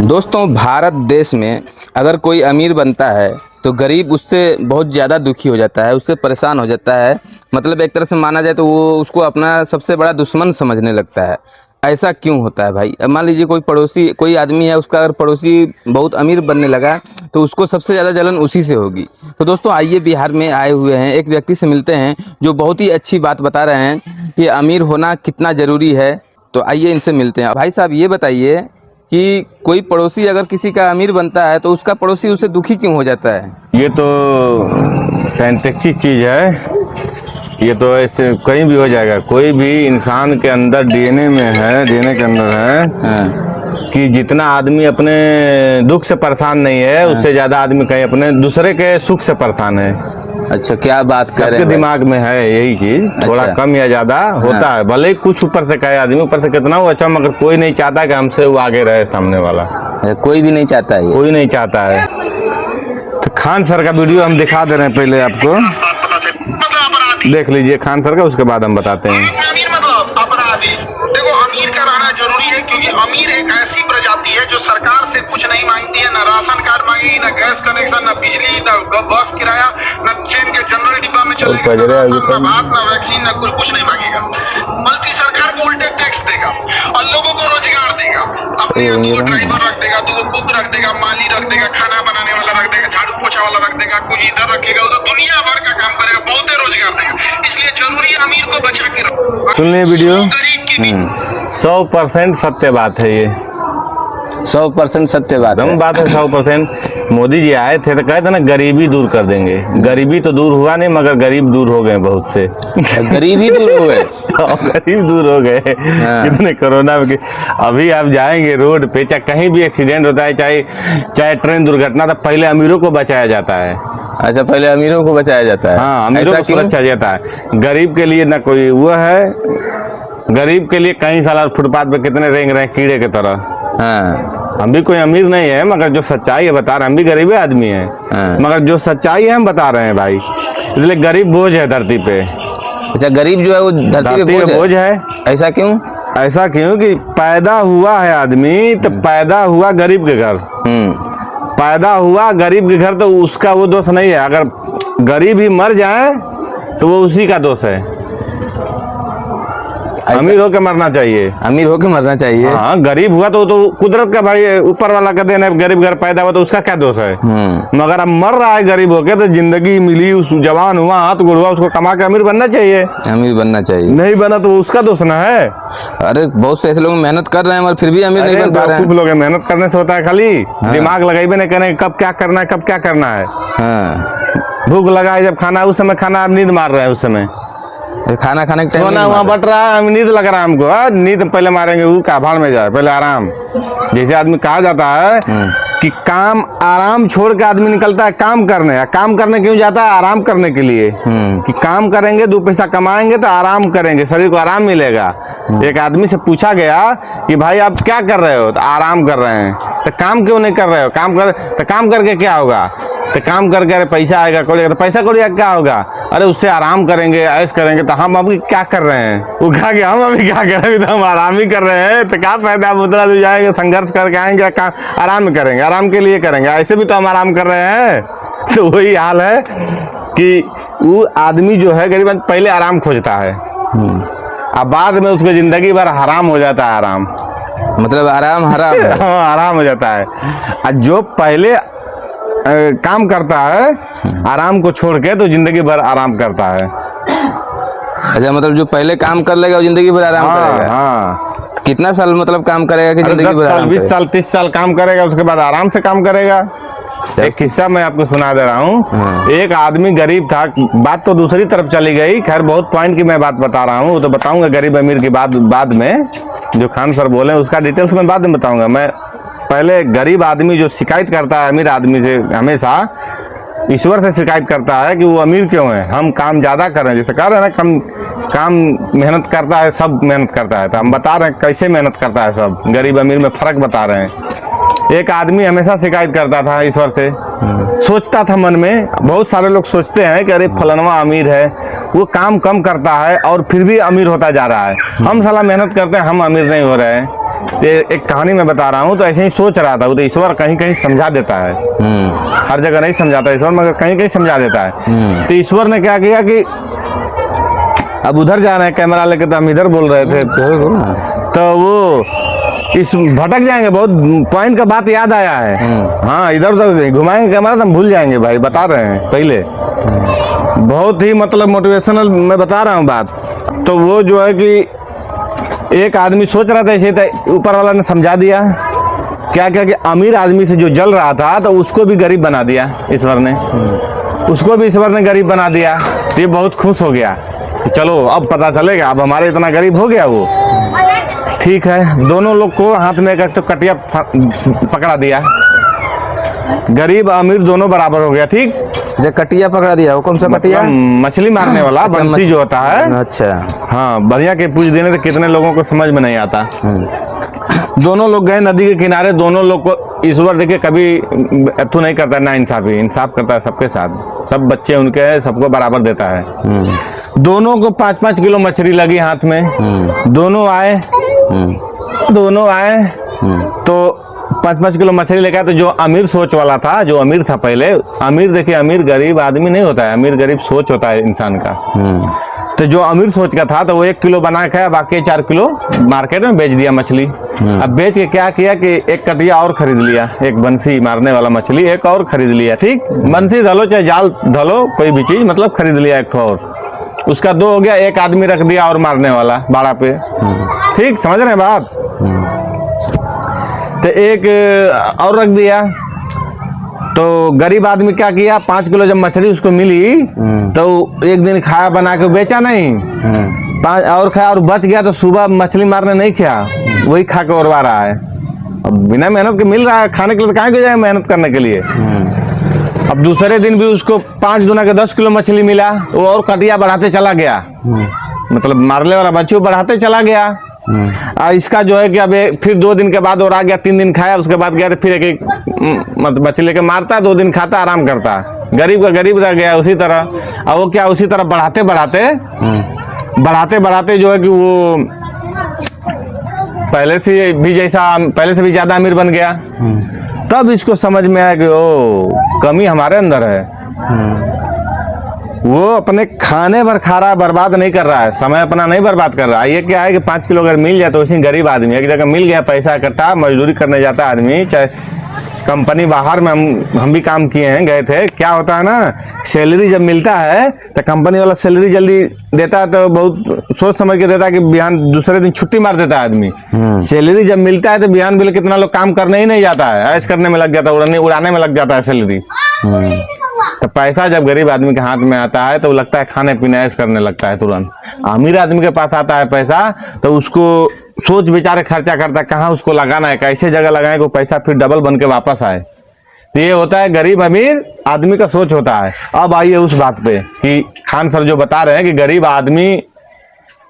दोस्तों, भारत देश में अगर कोई अमीर बनता है तो गरीब उससे बहुत ज़्यादा दुखी हो जाता है, उससे परेशान हो जाता है। मतलब एक तरह से माना जाए तो वो उसको अपना सबसे बड़ा दुश्मन समझने लगता है। ऐसा क्यों होता है भाई? अब मान लीजिए कोई आदमी है, उसका अगर पड़ोसी बहुत अमीर बनने लगा तो उसको सबसे ज़्यादा जलन उसी से होगी। तो दोस्तों, आइए बिहार में आए हुए हैं, एक व्यक्ति से मिलते हैं जो बहुत ही अच्छी बात बता रहे हैं कि अमीर होना कितना ज़रूरी है। तो आइए इनसे मिलते हैं। भाई साहब, ये बताइए कि कोई पड़ोसी अगर किसी का अमीर बनता है तो उसका पड़ोसी उससे दुखी क्यों हो जाता है? ये तो साइंटिफिक चीज़ है। ये तो ऐसे कहीं भी हो जाएगा। कोई भी इंसान के अंदर डीएनए में है, डीएनए के अंदर है कि जितना आदमी अपने दुख से परेशान नहीं है, उससे ज़्यादा आदमी कहीं अपने दूसरे के सुख से परेशान है। अच्छा, क्या बात कर रहे सबके हैं? दिमाग में है यही चीज। थोड़ा अच्छा। कम या ज्यादा होता है, भले ही कुछ ऊपर से कहे आदमी, ऊपर से कितना वो अच्छा, मगर कोई नहीं चाहता कि हमसे वो आगे रहे सामने वाला। कोई भी नहीं चाहता है ये। कोई नहीं चाहता है। तो खान सर का वीडियो हम दिखा दे रहे हैं, पहले आपको देख लीजिए खान सर का, उसके बाद हम बताते हैं। अमीर मतलब अपराधी। देखो, अमीर का रहना जरूरी है क्योंकि अमीर एक ऐसी प्रजाति है जो सरकार से कुछ नहीं मांगती है। ना राशन कार्ड मांगेगी, ना गैस कनेक्शन, ना बिजली, ना बस किराया, ना ट्रेन के जनरल डिब्बा में चलेगा, ना राशन, ना भात, ना वैक्सीन, ना कुछ नहीं मांगेगा। बल्कि सरकार को उल्टे टैक्स देगा और लोगों को रोजगार देगा। अपने यहाँ 2 ड्राइवर रख देगा, 2 कुक रख देगा, माली रख देगा, खाना बनाने वाला रख देगा, झाड़ू पोछा वाला रख देगा, कुछ इधर रखेगा, उधर दुनिया भर का काम करेगा, बहुत रोजगार देगा। इसलिए जरूरी है अमीर को बचा के रखो। सुन लिए वीडियो। गरीब की भी 100% सत्य बात है ये। 100% सत्य बात दम है। बात है 100%। मोदी जी आए थे तो कहे थे ना गरीबी दूर कर देंगे। गरीबी तो दूर हुआ नहीं, मगर गरीब दूर हो गए बहुत से। गरीब ही दूर हो गए। गरीब दूर हो गए। कितने कोरोना में अभी आप जाएंगे रोड पे, चाहे कहीं भी एक्सीडेंट होता है, चाहे ट्रेन दुर्घटना, तो पहले अमीरों को बचाया जाता है। अच्छा, पहले अमीरों को बचाया जाता है। हाँ, अमीरों को सुरक्षा जाता है। गरीब के लिए ना कोई वो है। गरीब के लिए कई साल फुटपाथ पे कितने रेंग रहे हैं कीड़े की तरह। हाँ। हम भी कोई अमीर नहीं है, मगर जो सच्चाई है बता रहे हैं। हम भी गरीब आदमी हैं, मगर जो सच्चाई है हम बता रहे हैं भाई। इसलिए गरीब बोझ है धरती पे। अच्छा, गरीब जो है वो धरती पे बोझ है। ऐसा क्यों? ऐसा क्यों कि पैदा हुआ है आदमी, तो पैदा हुआ गरीब के घर। पैदा हुआ गरीब के घर, तो उसका वो दोष नहीं है। अगर गरीब ही मर जाए तो वो उसी का दोष है। अमीर होके मरना चाहिए। अमीर होके मरना चाहिए। हाँ, गरीब हुआ तो कुदरत का भाई, ऊपर वाला का देन है। गरीब घर पैदा हुआ तो उसका क्या दोष है? मगर अब मर रहा है गरीब होके, तो जिंदगी मिली, उस जवान हुआ, हाथ गुड़ हुआ, उसको कमा के अमीर बनना चाहिए। अमीर बनना चाहिए। नहीं बना तो उसका दोष ना है। अरे बहुत से ऐसे लोग मेहनत कर रहे हैं मगर फिर भी अमीर नहीं बन पा रहे हैं। खूब लोग हैं, मेहनत करने से होता है खाली। दिमाग लगाइबे नहीं करें कब क्या करना है, कब क्या करना है। भूख लगा है जब खाना, उस समय खाना, आप नींद मार रहे हैं उस समय। खाना खाने के टाइम सोना वहाँ बट रहा है, नींद लग रहा है हमको। नींद पहले मारेंगे, वो का भाड़ में जाए, पहले आराम। जैसे आदमी कहा जाता है कि काम आराम छोड़ के आदमी निकलता है काम करने। काम करने क्यों जाता है? आराम करने के लिए। कि काम करेंगे, 2 पैसा कमाएंगे तो आराम करेंगे, शरीर को आराम मिलेगा। एक आदमी से पूछा गया कि भाई आप क्या कर रहे हो? तो आराम कर रहे हैं। तो काम क्यों नहीं कर रहे हो? काम करके क्या होगा? तो काम करके अरे पैसा आएगा, कौड़ी, तो पैसा कौड़ी क्या होगा? अरे उससे आराम करेंगे, ऐश करेंगे। तो हम अभी क्या कर रहे हैं? वो कहा कि हम अभी क्या कर रहे हैं, तो हम आराम ही कर रहे हैं। तो क्या फायदा? आप उतना भी जाएंगे, संघर्ष करके आएंगे, काम आराम ही करेंगे, आराम के लिए करेंगे। ऐसे भी तो हम आराम कर रहे हैं। तो वही हाल है कि वो आदमी जो है गरीब, पहले आराम खोजता है, अब बाद में उसको जिंदगी भर हराम हो जाता है। आराम मतलब आराम हराम है। हाँ, आराम हो जाता है। और जो पहले काम करता है आराम को छोड़ के, तो जिंदगी भर आराम करता है। अच्छा, मतलब जो पहले काम कर लेगा वो जिंदगी भर आराम करेगा। हाँ। कितना साल मतलब काम करेगा कि जिंदगी भर 10 साल, आराम 20 साल, 30 साल काम करेगा, उसके बाद आराम से काम करेगा। एक किस्सा मैं आपको सुना दे रहा हूँ। एक आदमी गरीब था, बात तो दूसरी तरफ चली गई। खैर, बहुत पॉइंट की मैं बात बता रहा हूँ, वो तो बताऊंगा गरीब अमीर की बात बाद में। जो खान सर बोले उसका डिटेल्स में बाद में बताऊंगा। मैं पहले गरीब आदमी जो शिकायत करता है अमीर आदमी से, हमेशा ईश्वर से शिकायत करता है कि वो अमीर क्यों है, हम काम ज्यादा कर रहे हैं। जैसे कह रहे हैं ना, काम मेहनत करता है, सब मेहनत करता है। तो हम बता रहे हैं कैसे मेहनत करता है सब, गरीब अमीर में फर्क बता रहे हैं। एक आदमी हमेशा शिकायत करता था ईश्वर से, सोचता था मन में। बहुत सारे लोग सोचते हैं कि अरे फलनवा अमीर है, वो काम कम करता है और फिर भी अमीर होता जा रहा है। हम साला मेहनत करते हैं, हम अमीर नहीं हो रहे हैं। एक कहानी मैं बता रहा हूँ, तो ऐसे ही सोच रहा था, वो तो ईश्वर कहीं कहीं समझा देता है। हर जगह नहीं समझाता ईश्वर, मगर कहीं कहीं समझा देता है। तो ईश्वर ने क्या किया कि अब उधर जा रहे हैं कैमरा लेके, तो हम इधर बोल रहे थे, तो वो इस भटक जाएंगे, बहुत पॉइंट का बात याद आया है। हाँ, इधर उधर घुमाएंगे कैमरा तो हम भूल जाएंगे भाई, बता रहे हैं पहले। बहुत ही मतलब मोटिवेशनल मैं बता रहा हूँ बात। तो वो जो है कि एक आदमी सोच रहा था ऐसे, तो ऊपर वाला ने समझा दिया क्या क्या कि अमीर आदमी से जो जल रहा था तो उसको भी गरीब बना दिया ईश्वर ने, उसको भी ईश्वर ने गरीब बना दिया। तो ये बहुत खुश हो गया कि चलो अब पता चलेगा, अब हमारे इतना गरीब हो गया वो। ठीक है, दोनों लोग को हाथ में एक तो कटिया पकड़ा दिया, गरीब अमीर दोनों बराबर हो गया। ठीक, जो कटिया पकड़ा दिया, वो कौन सा कटिया? मछली मारने वाला बंसी जो होता है। अच्छा, हाँ, बढ़िया के पूछ देने तो कितने लोगों को समझ में नहीं आता। दोनों लोग गए नदी के किनारे, दोनों लोग को ईश्वर देखिए कभी अथू नहीं करता, ना इंसाफी, इंसाफ करता है सबके साथ। सब बच्चे उनके हैं, सबको बराबर देता है। दोनों को 5-5 किलो मछली लगी हाथ में। दोनों आए तो 5-5 किलो मछली लेकर, तो जो अमीर सोच वाला था, जो अमीर था पहले, अमीर देखिए, अमीर गरीब आदमी नहीं होता है, अमीर गरीब सोच होता है इंसान का। तो जो अमीर सोच का था, तो वो 1 किलो बना खाया, बाकी 4 किलो मार्केट में बेच दिया मछली। अब बेच के क्या किया कि एक कटिया और खरीद लिया, एक बंसी मारने वाला मछली एक और खरीद लिया। ठीक, बंसी धलो चाहे जाल धलो, कोई भी चीज मतलब खरीद लिया एक और, उसका 2 हो गया। एक आदमी रख दिया और मारने वाला बाड़ा पे। ठीक, समझ रहे हैं बात? तो एक और रख दिया। तो गरीब आदमी क्या किया, 5 किलो जब मछली उसको मिली तो एक दिन खाया बना के बेचा नहीं, 5 और खाया और बच गया, तो सुबह मछली मारने नहीं खाया, वही खा के उड़वा रहा है। अब बिना मेहनत के मिल रहा है खाने के लिए, तो कहाँ को जाए मेहनत करने के लिए। अब दूसरे दिन भी उसको 5 गुना के 10 किलो मछली मिला, वो और कटिया बढ़ाते चला गया, मतलब मारने वाला बच्चों बढ़ाते चला गया। इसका जो है कि अब फिर 2 दिन के बाद और आ गया, 3 दिन खाया, उसके बाद गया तो फिर एक मछली लेके मारता, 2 दिन खाता, आराम करता। गरीब का गरीब रह गया उसी तरह। और वो क्या उसी तरह बढ़ाते बढ़ाते जो है कि वो पहले से भी ज्यादा अमीर बन गया। तब इसको समझ में आया कि ओ कमी हमारे अंदर है। वो अपने खाने भर खा रहा है, बर्बाद नहीं कर रहा है, समय अपना नहीं बर्बाद कर रहा है। ये क्या है कि 5 किलो अगर मिल जाए तो उसी गरीब आदमी एक जगह मिल गया, पैसा इकट्ठा, मजदूरी करने जाता है आदमी, चाहे कंपनी बाहर में हम भी काम किए हैं, गए थे। क्या होता है ना, सैलरी जब मिलता है तो कंपनी वाला सैलरी जल्दी देता है, तो बहुत सोच समझ के देता है कि बिहान दूसरे दिन छुट्टी मार देता है आदमी। सैलरी जब मिलता है तो बिहान बिल कितना लोग काम करने ही नहीं जाता है, ऐश करने में लग जाता है, उड़ाने में लग जाता है सैलरी। तो पैसा जब गरीब आदमी के हाथ में आता है तो वो लगता है खाने पीने ऐश करने लगता है तुरंत। अमीर आदमी के पास आता है पैसा तो उसको सोच विचार खर्चा करता है, कहाँ उसको लगाना है, कैसे जगह लगाए को पैसा फिर डबल बन के वापस आए। तो ये होता है गरीब अमीर आदमी का सोच होता है। अब आइए उस बात पे कि खान सर जो बता रहे हैं कि गरीब आदमी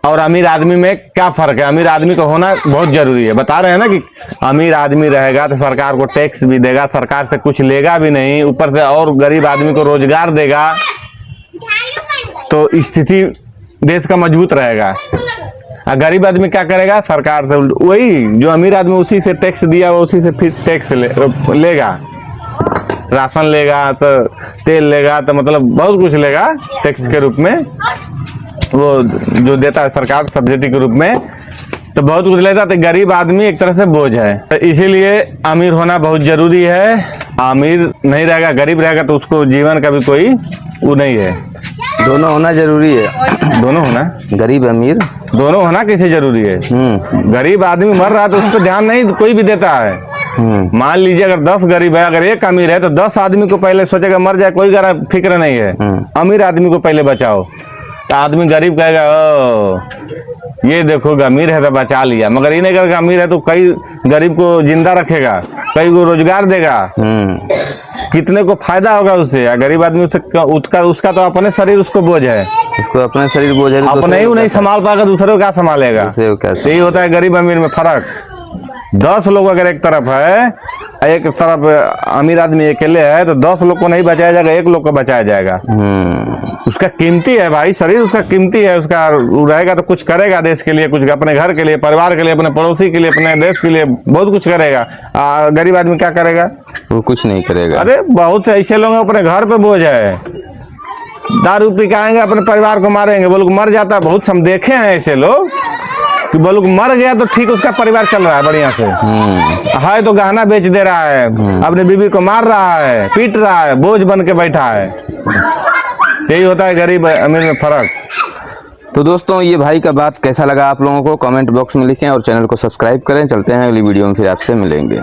और अमीर आदमी में क्या फर्क है, अमीर आदमी को होना बहुत जरूरी है। बता रहे हैं ना कि अमीर आदमी रहेगा तो सरकार को टैक्स भी देगा, सरकार से कुछ लेगा भी नहीं, ऊपर से और गरीब आदमी को रोजगार देगा, तो स्थिति देश का मजबूत रहेगा। गरीब आदमी क्या करेगा, सरकार से वही जो अमीर आदमी उसी से टैक्स दिया वो उसी से फिर टैक्स लेगा, राशन लेगा तो तेल लेगा, तो मतलब बहुत कुछ लेगा टैक्स के रूप में, वो जो देता है सरकार सब्सिडी के रूप में, तो बहुत कुछ लेता है। तो गरीब आदमी एक तरह से बोझ है, तो इसीलिए अमीर होना बहुत जरूरी है। अमीर नहीं रहेगा, गरीब रहेगा तो उसको जीवन का भी कोई वो नहीं है। दोनों होना जरूरी है, दोनों होना, गरीब अमीर दोनों होना कैसे जरूरी है। गरीब आदमी मर रहा है तो उसको ध्यान नहीं कोई भी देता है। मान लीजिए अगर 10 गरीब है, अगर एक अमीर है तो 10 आदमी को पहले सोचेगा, मर जाए कोई फिक्र नहीं है, अमीर आदमी को पहले बचाओ। तो आदमी गरीब कहेगा ओ ये देखो अमीर है तो बचा लिया, मगर ये नहीं कहेगा अमीर है तो कई गरीब को जिंदा रखेगा, कई को रोजगार देगा, कितने को फायदा होगा उससे। गरीब आदमी उसका तो अपने शरीर उसको बोझ है, उसको अपना शरीर बोझ है, अपने ही नहीं संभाल पाएगा, दूसरे को क्या संभालेगा। यही होता है गरीब अमीर में फर्क। 10 लोग अगर एक तरफ है, एक तरफ अमीर आदमी अकेले है, तो 10 लोग को नहीं बचाया जाएगा, 1 लोग को बचाया जाएगा। उसका कीमती है भाई, शरीर उसका कीमती है, उसका रहेगा तो कुछ करेगा देश के लिए, कुछ अपने घर के लिए, परिवार के लिए, अपने पड़ोसी के लिए, अपने देश के लिए बहुत कुछ करेगा। गरीब आदमी क्या करेगा? वो कुछ नहीं करेगा। अरे बहुत से ऐसे लोग अपने घर पे बोझ है, दारू पी के आएंगे, अपने परिवार को मारेंगे, वो लोग मर जाता है। बहुत हम देखे हैं ऐसे लोग कि वो लोग मर गया तो ठीक, उसका परिवार चल रहा है बढ़िया से, है तो गहना बेच दे रहा है, अपने बीवी को मार रहा है, पीट रहा है, बोझ बन के बैठा है। यही होता है गरीब अमीर में फर्क। तो दोस्तों, ये भाई का बात कैसा लगा आप लोगों को कमेंट बॉक्स में लिखें और चैनल को सब्सक्राइब करें। चलते हैं अगली वीडियो में, फिर आपसे मिलेंगे।